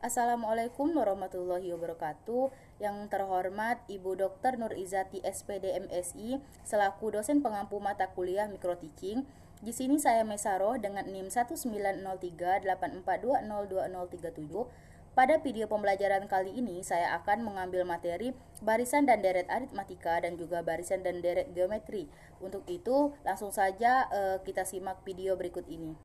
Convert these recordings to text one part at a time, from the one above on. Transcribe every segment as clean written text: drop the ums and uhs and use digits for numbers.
Assalamualaikum warahmatullahi wabarakatuh. Yang terhormat Ibu Dr. Nur Izati SPD MSI selaku dosen pengampu mata kuliah Micro Teaching. Di sini saya Mesaro dengan NIM 1903842020037. Pada video pembelajaran kali ini saya akan mengambil materi barisan dan deret aritmatika dan juga barisan dan deret geometri. Untuk itu langsung saja kita simak video berikut ini.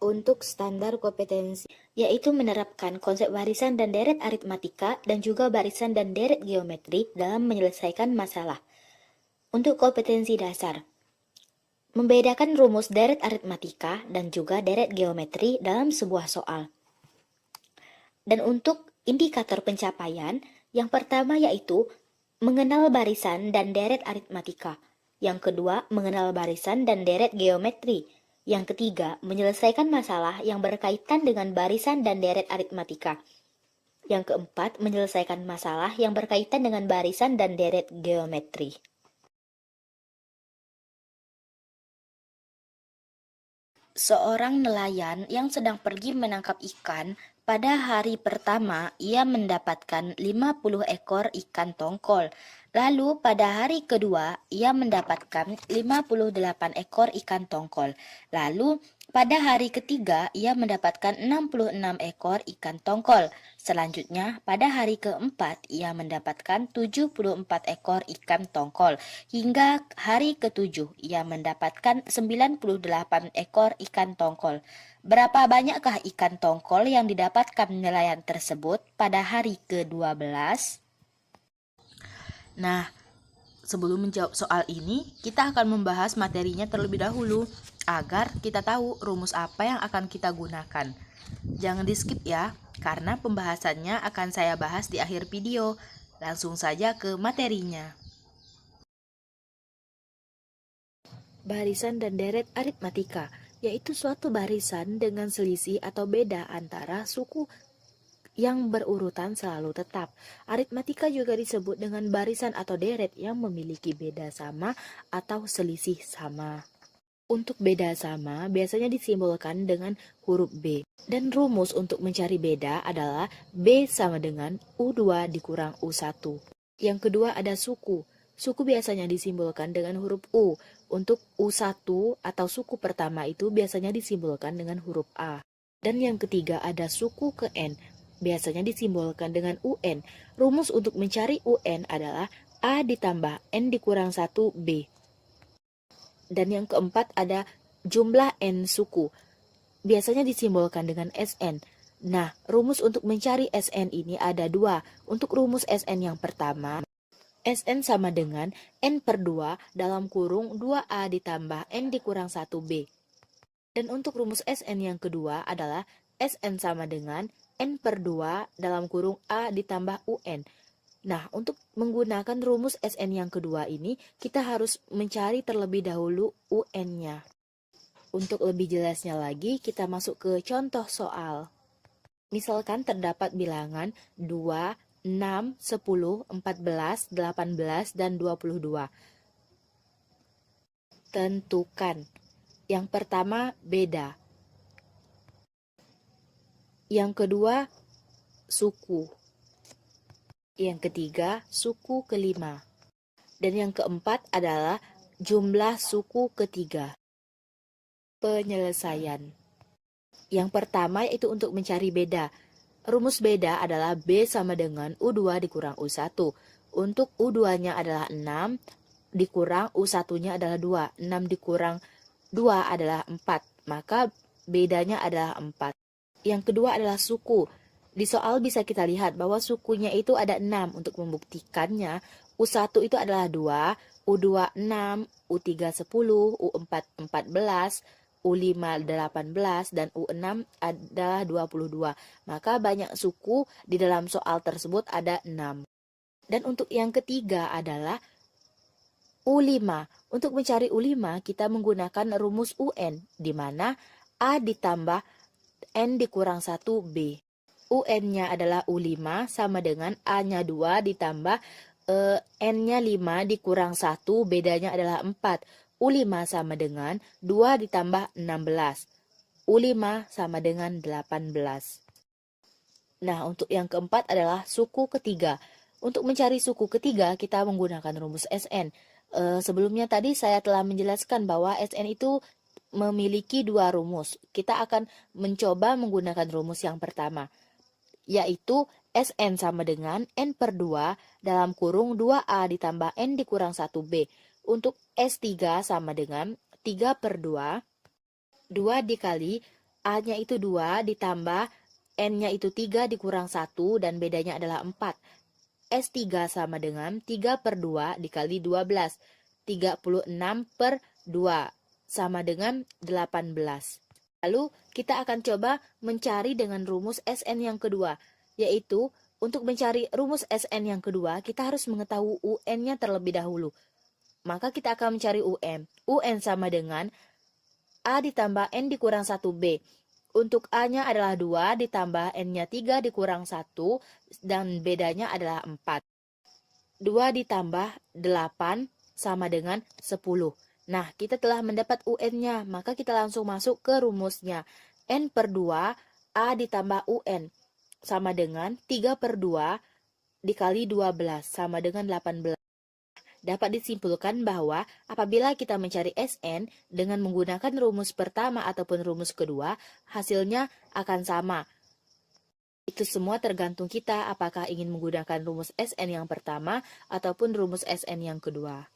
Untuk standar kompetensi, yaitu menerapkan konsep barisan dan deret aritmatika dan juga barisan dan deret geometri dalam menyelesaikan masalah. Untuk kompetensi dasar, membedakan rumus deret aritmatika dan juga deret geometri dalam sebuah soal. Dan untuk indikator pencapaian, yang pertama yaitu mengenal barisan dan deret aritmatika. Yang kedua, mengenal barisan dan deret geometri. Yang ketiga, menyelesaikan masalah yang berkaitan dengan barisan dan deret aritmatika. Yang keempat, menyelesaikan masalah yang berkaitan dengan barisan dan deret geometri. Seorang nelayan yang sedang pergi menangkap ikan, pada hari pertama ia mendapatkan 50 ekor ikan tongkol. Lalu pada hari kedua ia mendapatkan 58 ekor ikan tongkol. Lalu pada hari ketiga ia mendapatkan 66 ekor ikan tongkol. Selanjutnya pada hari keempat ia mendapatkan 74 ekor ikan tongkol. Hingga hari ketujuh ia mendapatkan 98 ekor ikan tongkol. Berapa banyakkah ikan tongkol yang didapatkan nelayan tersebut pada hari ke-12? Nah, sebelum menjawab soal ini, kita akan membahas materinya terlebih dahulu agar kita tahu rumus apa yang akan kita gunakan. Jangan di-skip ya, karena pembahasannya akan saya bahas di akhir video. Langsung saja ke materinya. Barisan dan deret aritmatika, yaitu suatu barisan dengan selisih atau beda antara suku yang berurutan selalu tetap. Aritmatika juga disebut dengan barisan atau deret yang memiliki beda sama atau selisih sama. Untuk beda sama biasanya disimbolkan dengan huruf B. Dan rumus untuk mencari beda adalah B sama dengan U2 dikurang U1. Yang kedua ada suku. Suku biasanya disimbolkan dengan huruf U. Untuk U1 atau suku pertama itu biasanya disimbolkan dengan huruf A. Dan yang ketiga ada suku ke N. Biasanya disimbolkan dengan UN. Rumus untuk mencari UN adalah A ditambah N dikurang 1 B. Dan yang keempat ada jumlah N suku. Biasanya disimbolkan dengan SN. Nah, rumus untuk mencari SN ini ada dua. Untuk rumus SN yang pertama, SN sama dengan N per 2 dalam kurung 2A ditambah N dikurang 1B. Dan untuk rumus SN yang kedua adalah SN sama dengan N per 2 dalam kurung A ditambah UN. Nah, untuk menggunakan rumus SN yang kedua ini, kita harus mencari terlebih dahulu UN-nya. Untuk lebih jelasnya lagi, kita masuk ke contoh soal. Misalkan terdapat bilangan 2, 6, 10, 14, 18, dan 22. Tentukan. Yang pertama, beda. Yang kedua, suku. Yang ketiga, suku kelima. Dan yang keempat adalah jumlah suku ketiga. Penyelesaian. Yang pertama yaitu untuk mencari beda. Rumus beda adalah B sama dengan U2 dikurang U1. Untuk U2-nya adalah 6, dikurang U1-nya adalah 2. 6 dikurang 2 adalah 4. Maka bedanya adalah 4. Yang kedua adalah suku. Di soal bisa kita lihat bahwa sukunya itu ada 6. Untuk membuktikannya, U1 itu adalah 2, U2 6, U3 10, U4 14, U5 18, dan U6 adalah 22. Maka banyak suku di dalam soal tersebut ada 6. Dan untuk yang ketiga adalah U5. Untuk mencari U5 kita menggunakan rumus UN, di mana A ditambah N dikurang 1B. UN-nya adalah U5 sama dengan A-nya 2 ditambah N-nya 5 dikurang 1, bedanya adalah 4. U5 sama dengan 2 ditambah 16. U5 sama dengan 18. Nah, untuk yang keempat adalah suku ketiga. Untuk mencari suku ketiga, kita menggunakan rumus SN. Sebelumnya tadi saya telah menjelaskan bahwa SN itu memiliki dua rumus. Kita akan mencoba menggunakan rumus yang pertama, yaitu SN sama dengan N per 2 dalam kurung 2A ditambah N dikurang 1B. Untuk S3 sama dengan 3 per 2, 2 dikali A-nya itu 2 ditambah N-nya itu 3 dikurang 1 dan bedanya adalah 4. S3 sama dengan 3 per 2 dikali 12. 36 per 2 sama dengan 18. Lalu kita akan coba mencari dengan rumus SN yang kedua, yaitu untuk mencari rumus SN yang kedua kita harus mengetahui UN-nya terlebih dahulu. Maka kita akan mencari UN. UN sama dengan A ditambah N dikurang 1B. Untuk A-nya adalah 2 ditambah N-nya 3 dikurang 1 dan bedanya adalah 4. 2 ditambah 8 sama dengan 10. Nah, kita telah mendapat UN-nya, maka kita langsung masuk ke rumusnya. N per 2 A ditambah UN sama dengan 3 per 2 dikali 12 sama dengan 18. Dapat disimpulkan bahwa apabila kita mencari SN dengan menggunakan rumus pertama ataupun rumus kedua, hasilnya akan sama. Itu semua tergantung kita apakah ingin menggunakan rumus SN yang pertama ataupun rumus SN yang kedua.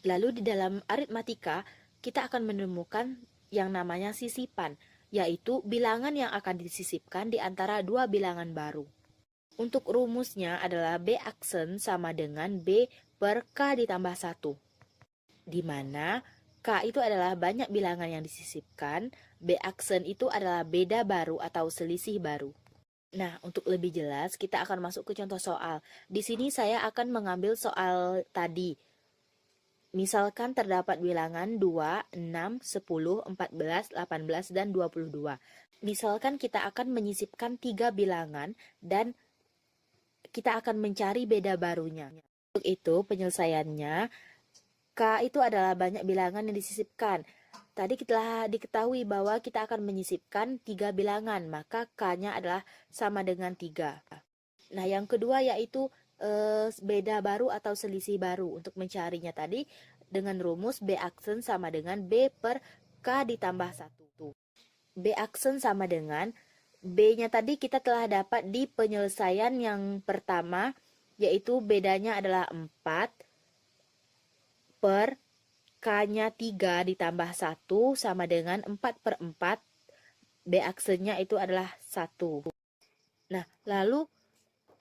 Lalu di dalam aritmatika, kita akan menemukan yang namanya sisipan, yaitu bilangan yang akan disisipkan di antara dua bilangan baru. Untuk rumusnya adalah B aksen sama dengan B per K ditambah 1. Di mana K itu adalah banyak bilangan yang disisipkan, B aksen itu adalah beda baru atau selisih baru. Nah, untuk lebih jelas, kita akan masuk ke contoh soal. Di sini saya akan mengambil soal tadi. Misalkan terdapat bilangan 2, 6, 10, 14, 18, dan 22. Misalkan kita akan menyisipkan 3 bilangan dan kita akan mencari beda barunya. Untuk itu, penyelesaiannya, K itu adalah banyak bilangan yang disisipkan. Tadi kita diketahui bahwa kita akan menyisipkan 3 bilangan, maka K-nya adalah sama dengan 3. Nah, yang kedua yaitu beda baru atau selisih baru. Untuk mencarinya tadi dengan rumus B aksen sama dengan B per K ditambah 1. B aksen sama dengan B-nya tadi kita telah dapat di penyelesaian yang pertama, yaitu bedanya adalah 4 per K-nya 3 ditambah 1 sama dengan 4 per 4. B aksennya itu adalah 1. Nah, lalu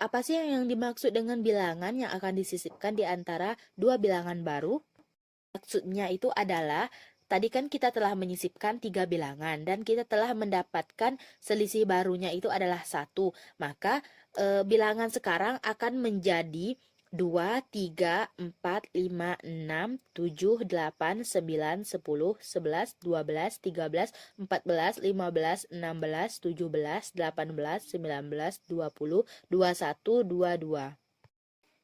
apa sih yang dimaksud dengan bilangan yang akan disisipkan di antara dua bilangan baru? Maksudnya itu adalah, tadi kan kita telah menyisipkan 3 bilangan dan kita telah mendapatkan selisih barunya itu adalah 1. Maka bilangan sekarang akan menjadi 2, 3, 4, 5, 6, 7, 8, 9, 10, 11, 12, 13, 14, 15, 16, 17, 18, 19, 20, 21, 22.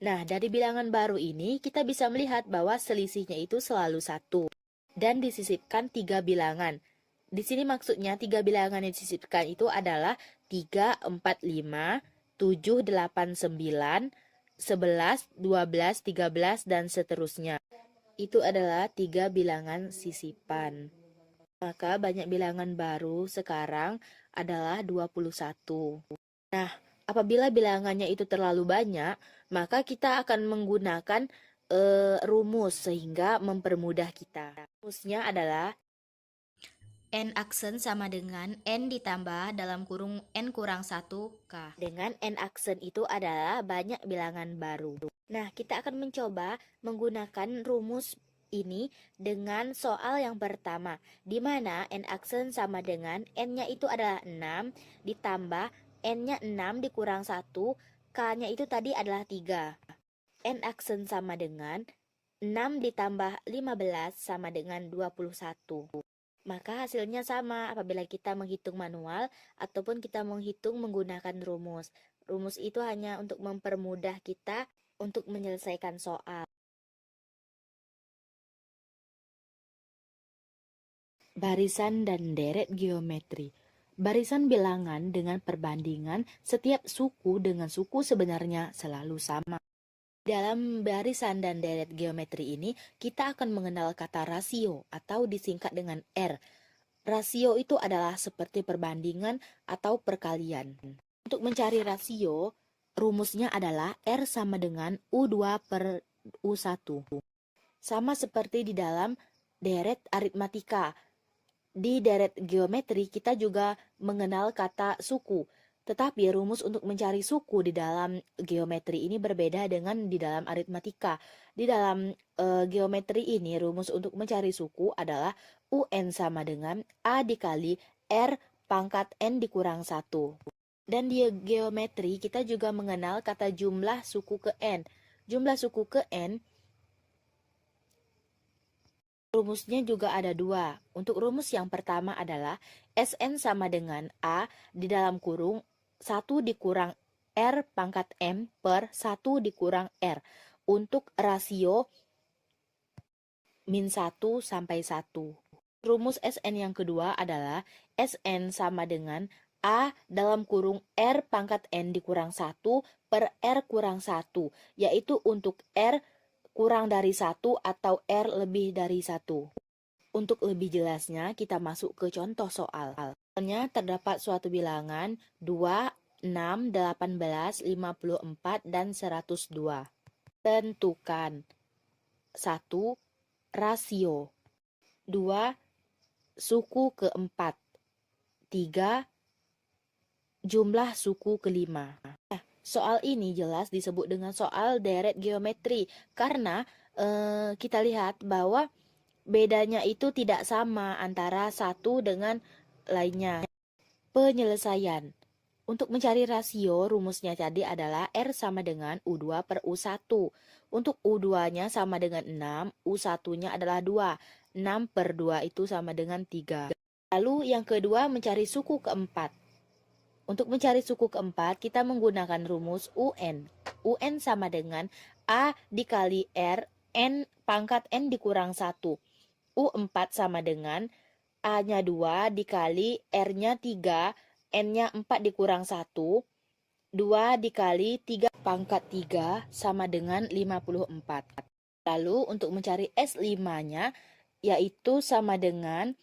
Nah, dari bilangan baru ini kita bisa melihat bahwa selisihnya itu selalu 1 dan disisipkan 3 bilangan. Di sini maksudnya 3 bilangan yang disisipkan itu adalah 3, 4, 5, 7, 8, 9, 11, 12, 13, dan seterusnya. Itu adalah 3 bilangan sisipan. Maka banyak bilangan baru sekarang adalah 21. Nah, apabila bilangannya itu terlalu banyak, maka kita akan menggunakan rumus sehingga mempermudah kita. Rumusnya adalah N aksen sama dengan N ditambah dalam kurung N kurang 1K. dengan N aksen itu adalah banyak bilangan baru. Nah, kita akan mencoba menggunakan rumus ini dengan soal yang pertama, di mana N aksen sama dengan N-nya itu adalah 6 ditambah N-nya 6 dikurang 1, K-nya itu tadi adalah 3. N aksen sama dengan 6 ditambah 15 sama dengan 21. Maka hasilnya sama apabila kita menghitung manual ataupun kita menghitung menggunakan rumus. Rumus itu hanya untuk mempermudah kita untuk menyelesaikan soal. Barisan dan deret geometri. Barisan bilangan dengan perbandingan setiap suku dengan suku sebenarnya selalu sama. Dalam barisan dan deret geometri ini, kita akan mengenal kata rasio atau disingkat dengan R. Rasio itu adalah seperti perbandingan atau perkalian. Untuk mencari rasio, rumusnya adalah R sama dengan U2 per U1. Sama seperti di dalam deret aritmatika. Di deret geometri kita juga mengenal kata suku. Tetapi rumus untuk mencari suku di dalam geometri ini berbeda dengan di dalam aritmatika. Di dalam geometri ini rumus untuk mencari suku adalah UN sama dengan A dikali R pangkat N dikurang 1. Dan di geometri kita juga mengenal kata jumlah suku ke N. Jumlah suku ke N rumusnya juga ada dua. Untuk rumus yang pertama adalah Sn sama dengan A di dalam kurung 1 dikurang R pangkat M per 1 dikurang R. Untuk rasio min 1 sampai 1. Rumus Sn yang kedua adalah Sn sama dengan A dalam kurung R pangkat N dikurang 1 per R kurang 1. Yaitu untuk R kurang dari 1 atau R lebih dari 1. Untuk lebih jelasnya, kita masuk ke contoh soal. Soalnya terdapat suatu bilangan 2, 6, 18, 54, dan 102. Tentukan 1. Rasio 2. Suku keempat 3. Jumlah suku kelima. Soal ini jelas disebut dengan soal deret geometri karena kita lihat bahwa bedanya itu tidak sama antara satu dengan lainnya. Penyelesaian. Untuk mencari rasio, rumusnya tadi adalah R sama dengan U2 per U1. Untuk U2-nya sama dengan 6, U1-nya adalah 2. 6 per 2 itu sama dengan 3. Lalu yang kedua mencari suku keempat. Untuk mencari suku keempat, kita menggunakan rumus UN. UN sama dengan A dikali R, N pangkat N dikurang 1. U4 sama dengan A-nya 2 dikali R-nya 3, N-nya 4 dikurang 1. 2 dikali 3 pangkat 3 sama dengan 54. Lalu untuk mencari S5-nya, yaitu sama dengan,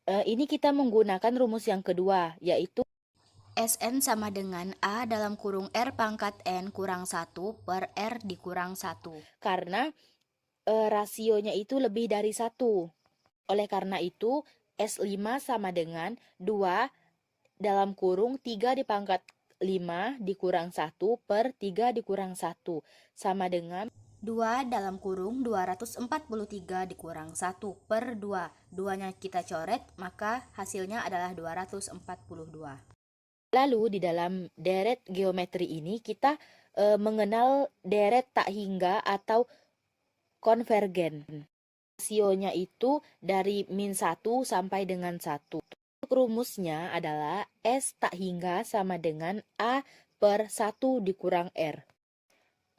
ini kita menggunakan rumus yang kedua, yaitu Sn sama dengan A dalam kurung R pangkat N kurang 1 per R dikurang 1. Karena rasionya itu lebih dari 1. Oleh karena itu, S5 sama dengan 2 dalam kurung 3 dipangkat 5 dikurang 1 per 3 dikurang 1. Sama dengan 2 dalam kurung 243 dikurang 1 per 2. 2-nya kita coret, maka hasilnya adalah 242. Lalu di dalam deret geometri ini kita mengenal deret tak hingga atau konvergen. Rasionya itu dari min 1 sampai dengan 1. Rumusnya adalah S tak hingga sama dengan A per 1 dikurang R.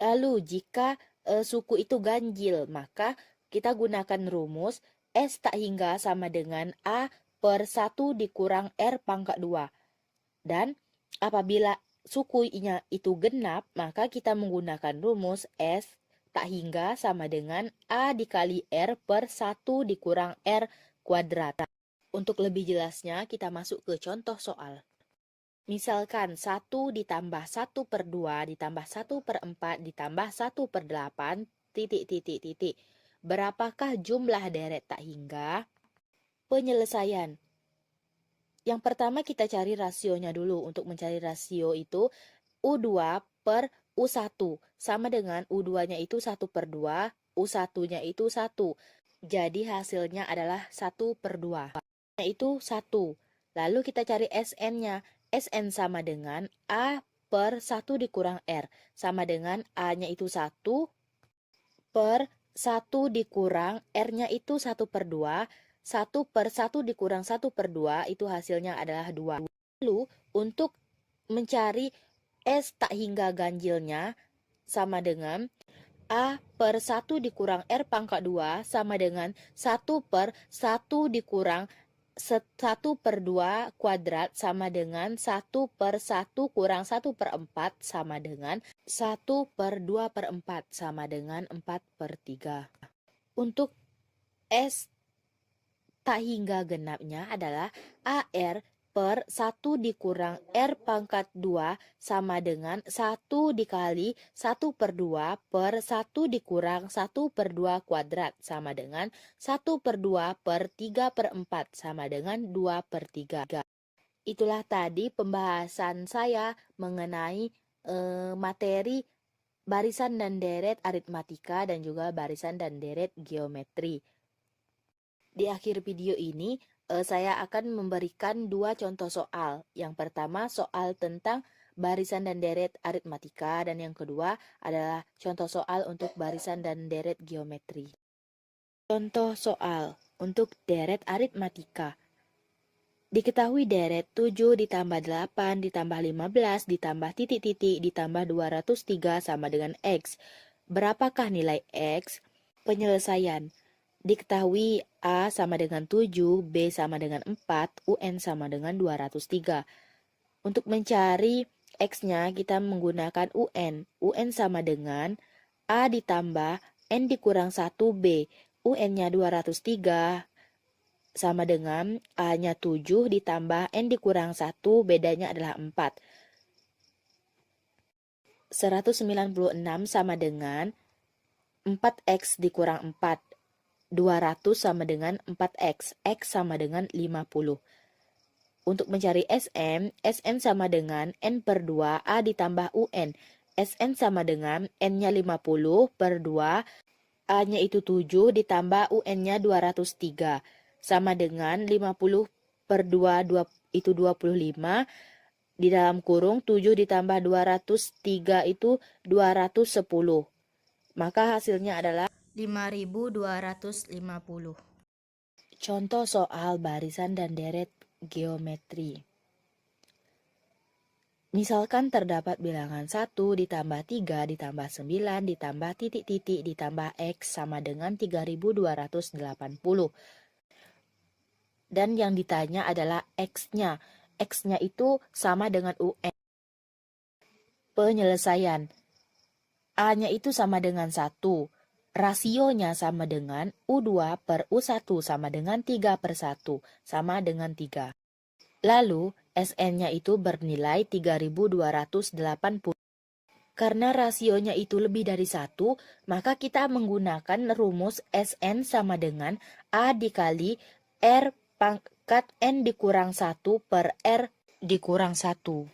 Lalu jika suku itu ganjil, maka kita gunakan rumus S tak hingga sama dengan A per 1 dikurang R pangkat 2. Dan apabila sukunya itu genap, maka kita menggunakan rumus S tak hingga sama dengan A dikali R per 1 dikurang R kuadrat. Untuk lebih jelasnya, kita masuk ke contoh soal. Misalkan 1 ditambah 1 per 2 ditambah 1 per 4 ditambah 1 per 8, titik. Berapakah jumlah deret tak hingga? Penyelesaian. Yang pertama kita cari rasionya dulu. Untuk mencari rasio itu U2 per U1 sama dengan U2-nya itu 1 per 2, U1-nya itu 1. Jadi hasilnya adalah 1 per 2. Itu 1. Lalu kita cari Sn-nya. Sn sama dengan A per 1 dikurang R. Sama dengan A-nya itu 1 per 1 dikurang R-nya itu 1 per 2. 1 per 1 dikurang 1 per 2 itu hasilnya adalah 2. Lalu untuk mencari S tak hingga ganjilnya sama dengan A per 1 dikurang R pangkat 2 sama dengan 1 per 1 dikurang 1/2 kuadrat sama dengan 1/1 kurang 1/4 sama dengan 1/2/4 sama dengan 4/3. Untuk S tak hingga genapnya adalah AR per 1 dikurang R pangkat 2 sama dengan 1 dikali 1/2 per 1 dikurang 1/2 kuadrat sama dengan 1/2 per 3/4 sama dengan 2/3. Itulah tadi pembahasan saya mengenai materi barisan dan deret aritmatika dan juga barisan dan deret geometri. Di akhir video ini, saya akan memberikan 2 contoh soal. Yang pertama, soal tentang barisan dan deret aritmatika, dan yang kedua adalah contoh soal untuk barisan dan deret geometri. Contoh soal untuk deret aritmatika. Diketahui deret 7 ditambah 8 ditambah 15 ditambah titik-titik ditambah 203 sama dengan X. Berapakah nilai X? Penyelesaian. Diketahui A sama dengan 7, B sama dengan 4, UN sama dengan 203. Untuk mencari X-nya kita menggunakan UN. UN sama dengan A ditambah N dikurang 1B. UN-nya 203 sama dengan A-nya 7 ditambah N dikurang 1, bedanya adalah 4. 196 sama dengan 4X dikurang 4. 200 sama dengan 4X, X sama dengan 50. Untuk mencari SM, SM sama dengan N/2 A ditambah UN. SN sama dengan N-nya 50 per 2, A-nya itu 7 ditambah UN-nya 203. Sama dengan 50 per 2, itu 25. Di dalam kurung 7 ditambah 203 itu 210. Maka hasilnya adalah 5.250. contoh soal barisan dan deret geometri. Misalkan terdapat bilangan 1 ditambah 3 ditambah 9 ditambah titik-titik ditambah X sama dengan 3.280. Dan yang ditanya adalah X-nya. X-nya itu sama dengan UN. Penyelesaian. A-nya itu sama dengan 1. Rasionya sama dengan U2 per U1 sama dengan 3/1 sama dengan 3. Lalu SN-nya itu bernilai 3.280. Karena rasionya itu lebih dari 1, maka kita menggunakan rumus SN sama dengan A dikali R pangkat N dikurang 1 per R dikurang 1.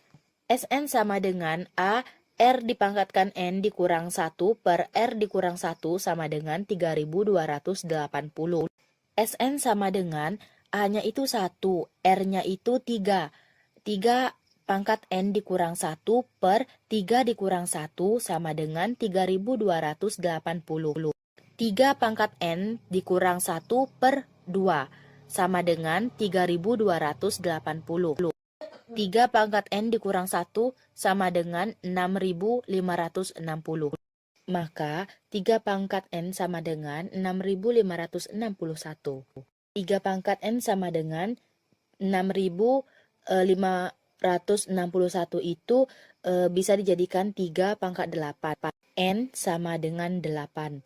SN sama dengan A R dipangkatkan N dikurang 1 per R dikurang 1 sama dengan 3.280. SN sama dengan A-nya itu 1, R-nya itu 3. 3 pangkat N dikurang 1 per 3 dikurang 1 sama dengan 3.280. 3 pangkat N dikurang 1 per 2 sama dengan 3.280. 3 pangkat N dikurang 1 sama dengan 6.560. Maka 3 pangkat N sama dengan 6.561. 3 pangkat N sama dengan 6.561 itu bisa dijadikan 3 pangkat 8. N sama dengan 8.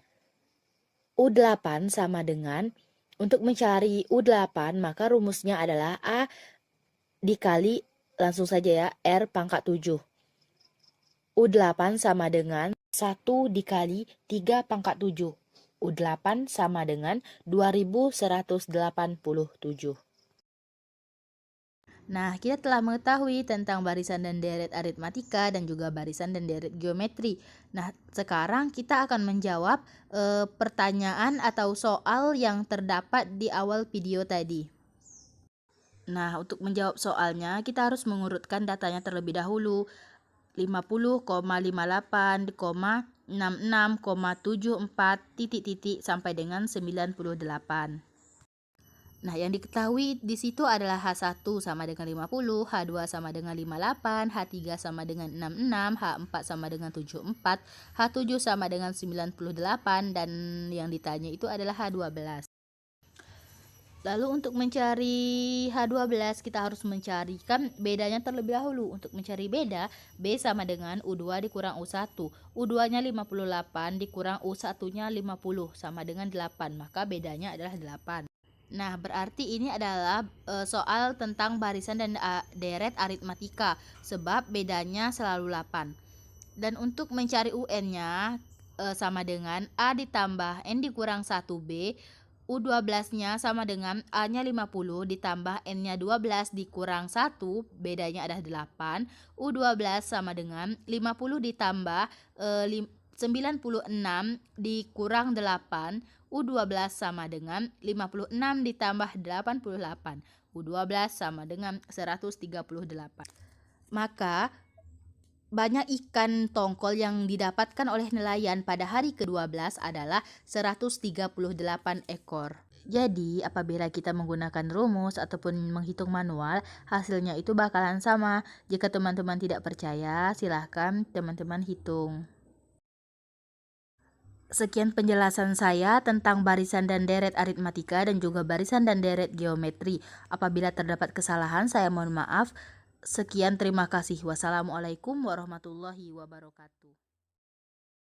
U8 sama dengan, untuk mencari U8 maka rumusnya adalah A dikali, langsung saja ya, R pangkat 7. U8 sama dengan 1 dikali 3 pangkat 7. U8 sama dengan 2187. Nah, kita telah mengetahui tentang barisan dan deret aritmatika dan juga barisan dan deret geometri. Nah, sekarang kita akan menjawab pertanyaan atau soal yang terdapat di awal video tadi. Nah, untuk menjawab soalnya, kita harus mengurutkan datanya terlebih dahulu. 50,58,66,74 titik-titik sampai dengan 98. Nah, yang diketahui di situ adalah H1 sama dengan 50, H2 sama dengan 58, H3 sama dengan 66, H4 sama dengan 74, H7 sama dengan 98, dan yang ditanya itu adalah H12. Lalu untuk mencari H12 kita harus mencarikan bedanya terlebih dahulu. Untuk mencari beda, B sama dengan U2 dikurang U1. U2-nya 58 dikurang U1-nya 50 sama dengan 8. Maka bedanya adalah 8. Nah, berarti ini adalah soal tentang barisan dan deret aritmatika sebab bedanya selalu 8. Dan untuk mencari UN-nya sama dengan A ditambah N dikurang 1B. U12-nya sama dengan A-nya 50 ditambah N-nya 12 dikurang 1, bedanya adalah 8. U12 sama dengan 50 ditambah 96 dikurang 8. U12 sama dengan 56 ditambah 88. U12 sama dengan 138. Maka banyak ikan tongkol yang didapatkan oleh nelayan pada hari ke-12 adalah 138 ekor. Jadi, apabila kita menggunakan rumus ataupun menghitung manual, hasilnya itu bakalan sama. Jika teman-teman tidak percaya, silahkan teman-teman hitung. Sekian penjelasan saya tentang barisan dan deret aritmatika dan juga barisan dan deret geometri. Apabila terdapat kesalahan, saya mohon maaf. Sekian, terima kasih. Wassalamualaikum warahmatullahi wabarakatuh.